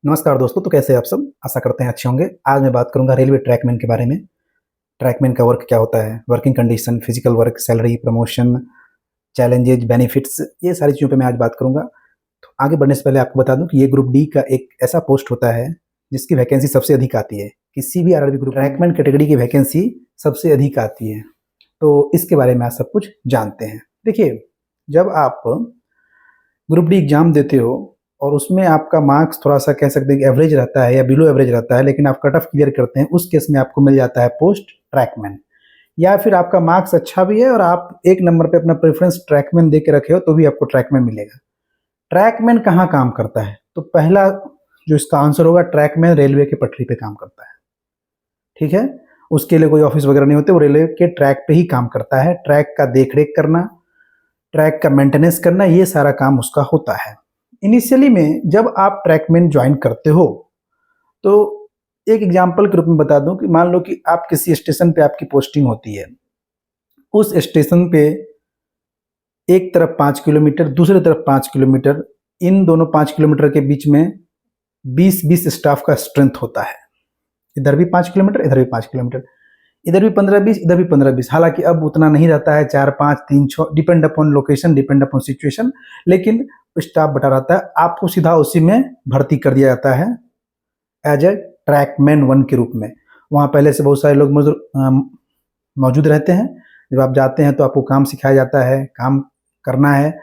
नमस्कार दोस्तों, तो कैसे हैं आप सब? आशा करते हैं अच्छे होंगे। आज मैं बात करूँगा रेलवे ट्रैकमैन के बारे में। ट्रैकमैन का वर्क क्या होता है, working condition, physical work, salary, promotion, challenges, benefits, ये सारी चीज़ों पे मैं आज बात करूँगा। तो आगे बढ़ने से पहले आपको बता दूँ कि ये ग्रुप डी का एक ऐसा पोस्ट होता है जिसकी वैकेंसी सबसे अधिक आती है। किसी भी आरआरबी ग्रुप ट्रैकमैन कैटेगरी की वैकेंसी सबसे अधिक आती है। तो इसके बारे में आज सब कुछ जानते हैं। देखिए, जब आप ग्रुप डी एग्ज़ाम देते हो और उसमें आपका मार्क्स थोड़ा-सा कह सकते हैं कि एवरेज रहता है या बिलो एवरेज रहता है, लेकिन आप कट ऑफ क्लियर करते हैं, उस केस में आपको मिल जाता है पोस्ट ट्रैकमैन। या फिर आपका मार्क्स अच्छा भी है और आप 1 नंबर पे अपना प्रेफ़रेंस ट्रैकमैन दे के रखे हो, तो भी आपको ट्रैकमैन मिलेगा। ट्रैकमैन कहाँ काम करता है? तो पहला जो इसका आंसर होगा, ट्रैकमैन रेलवे की पटरी पे काम करता है, ठीक है? उसके लिए कोई ऑफ़िस वगैरह नहीं होते, वो रेलवे के ट्रैक पे ही काम करता है। ट्रैक का देख-रेख करना, ट्रैक का मेंटेनेंस करना, ये सारा काम उसका होता है। इनिशियली में जब आप ट्रैकमैन ज्वाइन करते हो, तो एक एग्जांपल के रूप में बता दूं कि मान लो कि आप किसी स्टेशन पे आपकी पोस्टिंग होती है। उस स्टेशन पे एक तरफ 5 किलोमीटर, दूसरी तरफ 5 किलोमीटर, इन दोनों 5 किलोमीटर के बीच में 20-20 स्टाफ का स्ट्रेंथ होता है। इधर भी 5 किलोमीटर, इधर भी 5 किलोमीटर, इधर भी 15-20, इधर भी 15-20। हालांकि अब उतना नहीं रहता है, 4-5, 3-6, depend upon location, depend upon situation, लेकिन स्टाफ बटा रहता है। आपको सीधा उसी में भर्ती कर दिया जाता है एज ए ट्रैकमैन 1 के रूप में। वहाँ पहले से बहुत सारे लोग मौजूद रहते हैं। जब आप जाते हैं तो आपको काम सिखाया जाता है, काम करना है।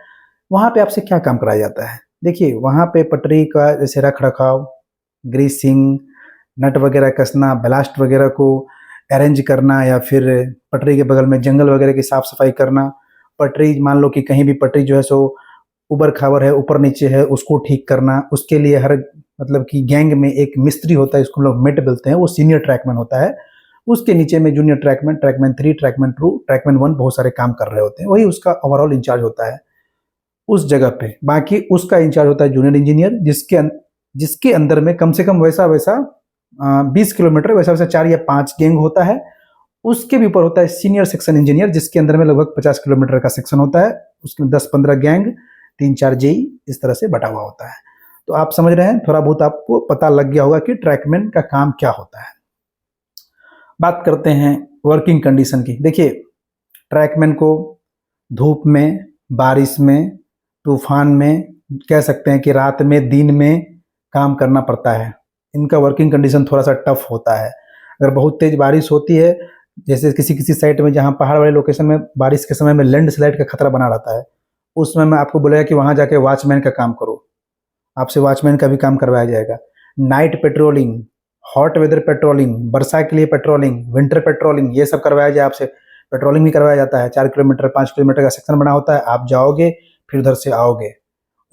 वहाँ पे आपसे क्या काम कराया जाता है? देखिए, वहाँ पे पटरी का जैसे रख-रखाव, ग्रीसिंग, नट वगैरह कसना, ब्लास्ट वगैरह को अरेंज करना, या फिर पटरी के बगल में जंगल वगैरह की साफ सफाई करना। पटरी मान लो कि कहीं भी पटरी जो है सो ऊबड़ खाबड़ है, ऊपर नीचे है, उसको ठीक करना। उसके लिए हर मतलब कि गैंग में एक मिस्त्री होता है, इसको लोग मेट बोलते हैं, वो सीनियर ट्रैकमैन होता है। उसके नीचे में junior trackman, trackman 3, trackman 2, trackman 1 बहुत सारे काम कर रहे होते हैं। वही उसका ओवरऑल इंचार्ज होता है उस जगह पे। बाकी उसका इंचार्ज होता है जूनियर इंजीनियर, जिसके अंदर में कम से कम वैसा 20 किलोमीटर, वैसा 4 या 5 गैंग होता है। उसके भी ऊपर होता है सीनियर सेक्शन इंजीनियर, जिसके अंदर में लगभग 50 किलोमीटर का सेक्शन होता है। उसमें 10-15 गैंग, 3-4 जेई, इस तरह से बटा हुआ होता है। तो आप समझ रहे हैं, थोड़ा बहुत आपको पता लग गया होगा कि ट्रैकमैन का काम क्या होता है। बात करते हैं वर्किंग कंडीशन की। देखिए, ट्रैकमैन को धूप में, बारिश में, तूफान में, कह सकते हैं कि रात में, दिन में काम करना पड़ता है। इनका वर्किंग कंडीशन थोड़ा सा टफ होता है। अगर बहुत तेज बारिश होती है, जैसे किसी किसी साइड में जहाँ पहाड़ वाले लोकेशन में बारिश के समय में लैंडस्लाइड का खतरा बना रहता है, उस समय में आपको बोलेगा कि वहाँ जाके वॉचमैन का काम करो। आपसे वॉचमैन का भी काम करवाया जाएगा। Night patrolling, hot weather patrolling, वर्षा के लिए पेट्रोलिंग, विंटर पेट्रोलिंग, ये सब करवाया जाए आपसे। पेट्रोलिंग भी करवाया जाता है। 4 किलोमीटर, 5 किलोमीटर का सेक्शन बना होता है। आप जाओगे, फिर उधर से आओगे।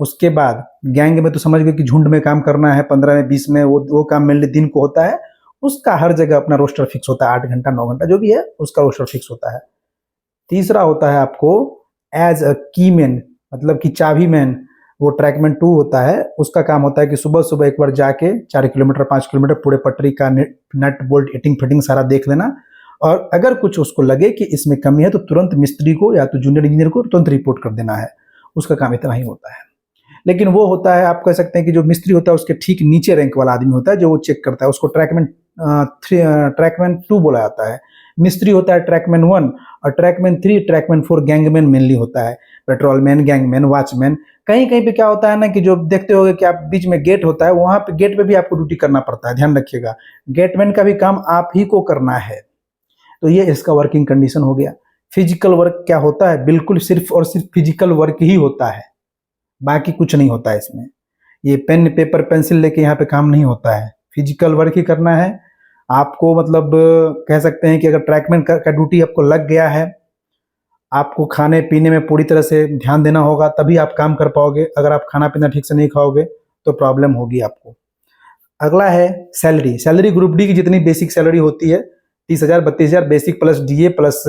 उसके बाद गैंग में तो समझ गए कि झुंड में काम करना है, 15 में, 20 में, वो काम मेनली दिन को होता है। उसका हर जगह अपना रोस्टर फिक्स होता है, 8 घंटा, 9 घंटा, जो भी है उसका रोस्टर फिक्स होता है। तीसरा होता है आपको एज अ की मैन, मतलब कि चाबी मैन। वो ट्रैकमैन 2 होता है। उसका काम होता है कि सुबह सुबह एक बार जाके 4 किलोमीटर, 5 किलोमीटर पूरे पटरी का नट बोल्ट, हिटिंग फिटिंग सारा देख लेना, और अगर कुछ उसको लगे कि इसमें कमी है तो तुरंत मिस्त्री को या तो जूनियर इंजीनियर को तुरंत रिपोर्ट कर देना है। उसका काम इतना ही होता है। लेकिन वो होता है, आप कह सकते हैं कि जो मिस्त्री होता है उसके ठीक नीचे रैंक वाला आदमी होता है, जो वो चेक करता है। उसको ट्रैकमैन 2 बोला जाता है। मिस्त्री होता है ट्रैकमैन 1, और ट्रैकमैन 3, ट्रैकमैन 4 गैंगमैन मेनली होता है। Patrolman, gangman, watchman. कहीं कहीं पे क्या होता है ना कि जो देखते होगे कि आप बीच में गेट होता है, वहां पे गेट पे भी आपको ड्यूटी करना पड़ता है, ध्यान रखिएगा। गेटमैन का भी काम आप ही को करना है। तो ये इसका वर्किंग कंडीशन हो गया। फिजिकल वर्क क्या होता है? बिल्कुल सिर्फ और सिर्फ फिजिकल वर्क ही होता है, बाकी कुछ नहीं होता है इसमें। ये पेन पेपर पेंसिल लेके यहाँ पे काम नहीं होता है, फिजिकल वर्क ही करना है आपको। मतलब कह सकते हैं कि अगर ट्रैकमैन का ड्यूटी आपको लग गया है, आपको खाने पीने में पूरी तरह से ध्यान देना होगा, तभी आप काम कर पाओगे। अगर आप खाना पीना ठीक से नहीं खाओगे तो प्रॉब्लम होगी आपको। अगला है सैलरी। सैलरी ग्रुप डी की जितनी बेसिक सैलरी होती है, 30,000, 32,000 basic, plus DA, plus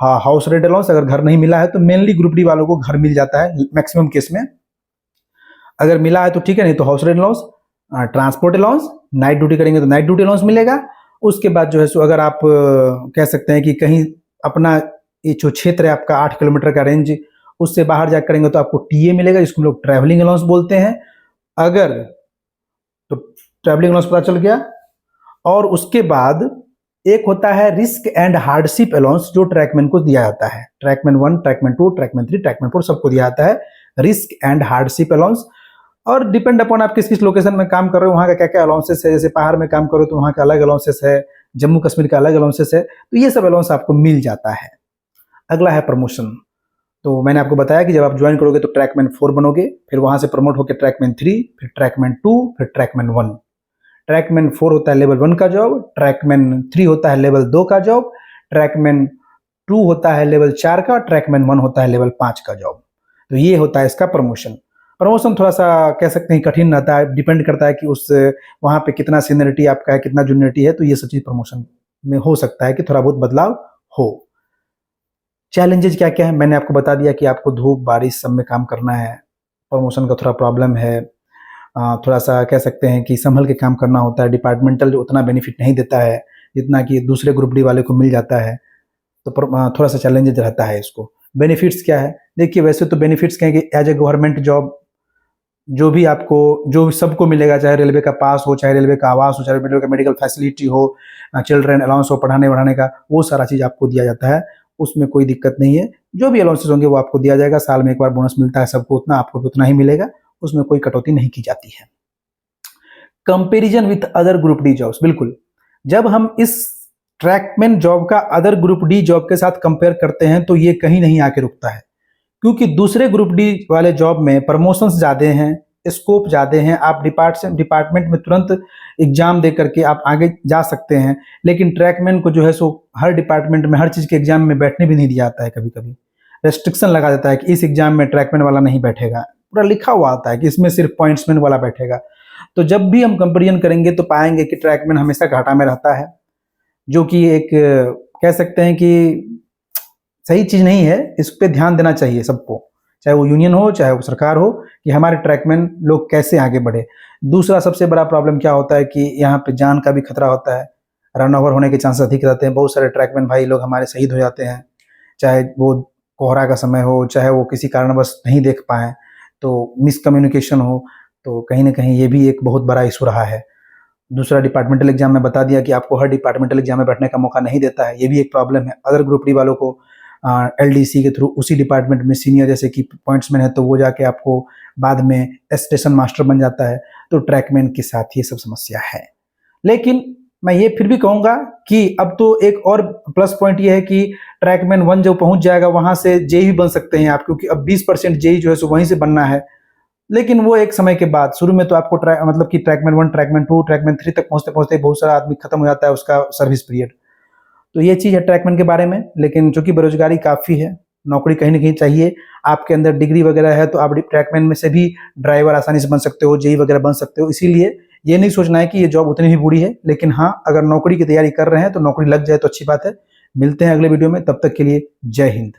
house rent allowance. अगर घर नहीं मिला है तो मेनली ग्रुप डी वालों को घर मिल जाता है मैक्सिमम केस में। अगर मिला है तो ठीक है, नहीं तो house rent allowance, transport allowance, night duty करेंगे तो नाइट ड्यूटी अलाउंस मिलेगा। उसके बाद जो है सो अगर आप कह सकते हैं कि कहीं अपना ये जो क्षेत्र है आपका 8 किलोमीटर का रेंज, उससे बाहर जा करेंगे तो आपको टीए मिलेगा, जिसको हम लोग ट्रैवलिंग अलाउंस बोलते हैं। अगर तो ट्रैवलिंग अलाउंस पता चल गया। और उसके बाद एक होता है रिस्क एंड हार्डशिप अलाउंस, जो ट्रैकमैन को दिया जाता है। ट्रैकमैन 1, ट्रैकमैन 2, ट्रैकमैन 3, ट्रैकमैन 4 सबको दिया जाता है रिस्क एंड हार्डशिप अलाउंस। और डिपेंड अपॉन आप किस किस लोकेशन में काम कर रहे हो, वहाँ का क्या क्या अलाउंसेस है। जैसे पहाड़ में काम करो तो वहाँ का अलग अलाउंसेस है, जम्मू कश्मीर का अलग अलाउंसेस है, तो ये सब अलाउंस आपको मिल जाता है। अगला है प्रमोशन। तो मैंने आपको बताया कि जब आप ज्वाइन करोगे तो ट्रैकमैन 4 बनोगे, फिर वहाँ से प्रमोट होकर ट्रैकमैन 3, फिर ट्रैकमैन 2, फिर ट्रैकमैन 1। ट्रैकमैन 4 होता है लेवल 1 का जॉब, ट्रैकमैन 3 होता है लेवल 2 का जॉब, ट्रैकमैन 2 होता है लेवल 4 का, ट्रैकमैन 1 होता है लेवल 5 का जॉब। तो ये होता है इसका प्रमोशन। प्रमोशन थोड़ा सा कह सकते हैं कठिन रहता है, डिपेंड करता है कि उस वहाँ पे कितना सीनियरिटी आपका है, कितना जूनियरिटी है, तो ये सब चीज़ प्रमोशन में हो सकता है कि थोड़ा बहुत बदलाव हो। चैलेंजेज क्या क्या है मैंने आपको बता दिया कि आपको धूप बारिश सब में काम करना है। प्रमोशन का थोड़ा प्रॉब्लम है, थोड़ा सा कह सकते हैं कि संभल के काम करना होता है। डिपार्टमेंटल उतना बेनिफिट नहीं देता है जितना कि दूसरे ग्रुप डी वाले को मिल जाता है, तो थोड़ा सा चैलेंजेज रहता है इसको। बेनिफिट्स क्या है, देखिए वैसे तो बेनिफिट्स क्या है कि एज ए गवर्नमेंट जॉब जो भी आपको जो सबको मिलेगा, चाहे रेलवे का पास हो, चाहे रेलवे का आवास हो, चाहे रेलवे का मेडिकल फैसिलिटी हो, चिल्ड्रन अलाउंस हो पढ़ाने बढ़ाने का, वो सारा चीज़ आपको दिया जाता है। उसमें कोई दिक्कत नहीं है। जो भी अलाउंसेस होंगे वो आपको दिया जाएगा। साल में एक बार बोनस मिलता है सबको, उतना आपको भी उतना ही मिलेगा, उसमें कोई कटौती नहीं की जाती है। Comparison with other group D jobs, बिल्कुल जब हम इस ट्रैकमैन जॉब का अदर ग्रुप डी जॉब के साथ कंपेयर करते हैं तो ये कहीं नहीं आके रुकता है, क्योंकि दूसरे ग्रुप डी वाले जॉब में प्रमोशंस ज़्यादा हैं, स्कोप ज़्यादा हैं, आप डिपार्टमेंट में तुरंत एग्जाम दे करके आप आगे जा सकते हैं। लेकिन ट्रैकमैन को जो है सो हर डिपार्टमेंट में हर चीज़ के एग्जाम में बैठने भी नहीं दिया जाता है। कभी कभी रेस्ट्रिक्शन लगा देता है कि इस एग्जाम में ट्रैकमैन वाला नहीं बैठेगा, पूरा लिखा हुआ आता है कि इसमें सिर्फ पॉइंट्समैन वाला बैठेगा। तो जब भी हम कंपेरिजन करेंगे तो पाएंगे कि ट्रैकमैन हमेशा घाटा में रहता है, जो कि एक कह सकते हैं कि सही चीज़ नहीं है। इस पे ध्यान देना चाहिए सबको, चाहे वो यूनियन हो चाहे वो सरकार हो, कि हमारे ट्रैकमैन लोग कैसे आगे बढ़े। दूसरा सबसे बड़ा प्रॉब्लम क्या होता है कि यहाँ पे जान का भी खतरा होता है, रन ओवर होने के चांसेस अधिक रहते हैं। बहुत सारे ट्रैकमैन भाई लोग हमारे शहीद हो जाते हैं, चाहे वो कोहरा का समय हो, चाहे वो किसी कारणवश नहीं देख पाएँ, तो मिसकम्युनिकेशन हो, तो कहीं ना कहीं ये भी एक बहुत बड़ा इशू रहा है। दूसरा डिपार्टमेंटल एग्जाम में बता दिया कि आपको हर डिपार्टमेंटल एग्जाम में बैठने का मौका नहीं देता है, ये भी एक प्रॉब्लम है। अदर ग्रुप डी वालों को एलडीसी के थ्रू उसी डिपार्टमेंट में सीनियर जैसे कि पॉइंट्समैन है तो वो जाके आपको बाद में स्टेशन मास्टर बन जाता है, तो ट्रैकमैन के साथ ये सब समस्या है। लेकिन मैं ये फिर भी कहूँगा कि अब तो एक और प्लस पॉइंट ये है कि ट्रैकमैन 1 जो पहुँच जाएगा वहाँ से जेई भी बन सकते हैं आप, क्योंकि अब 20% जेई जो है सो वहीं से बनना है। लेकिन वो एक समय के बाद, शुरू में तो आपको मतलब कि ट्रैकमैन 1, ट्रैकमैन 2, ट्रैकमैन 3 तक पहुँचते पहुँचते बहुत सारा आदमी खत्म हो जाता है उसका सर्विस पीरियड। तो ये चीज़ है ट्रैकमैन के बारे में। लेकिन चूंकि बेरोजगारी काफ़ी है, नौकरी कहीं ना कहीं चाहिए, आपके अंदर डिग्री वगैरह है तो आप ट्रैकमैन में से भी ड्राइवर आसानी से बन सकते हो, जेई वगैरह बन सकते हो। इसीलिए ये नहीं सोचना है कि ये जॉब उतनी ही बुरी है, लेकिन हाँ अगर नौकरी की तैयारी कर रहे हैं तो नौकरी लग जाए तो अच्छी बात है। मिलते हैं अगले वीडियो में, तब तक के लिए जय हिंद।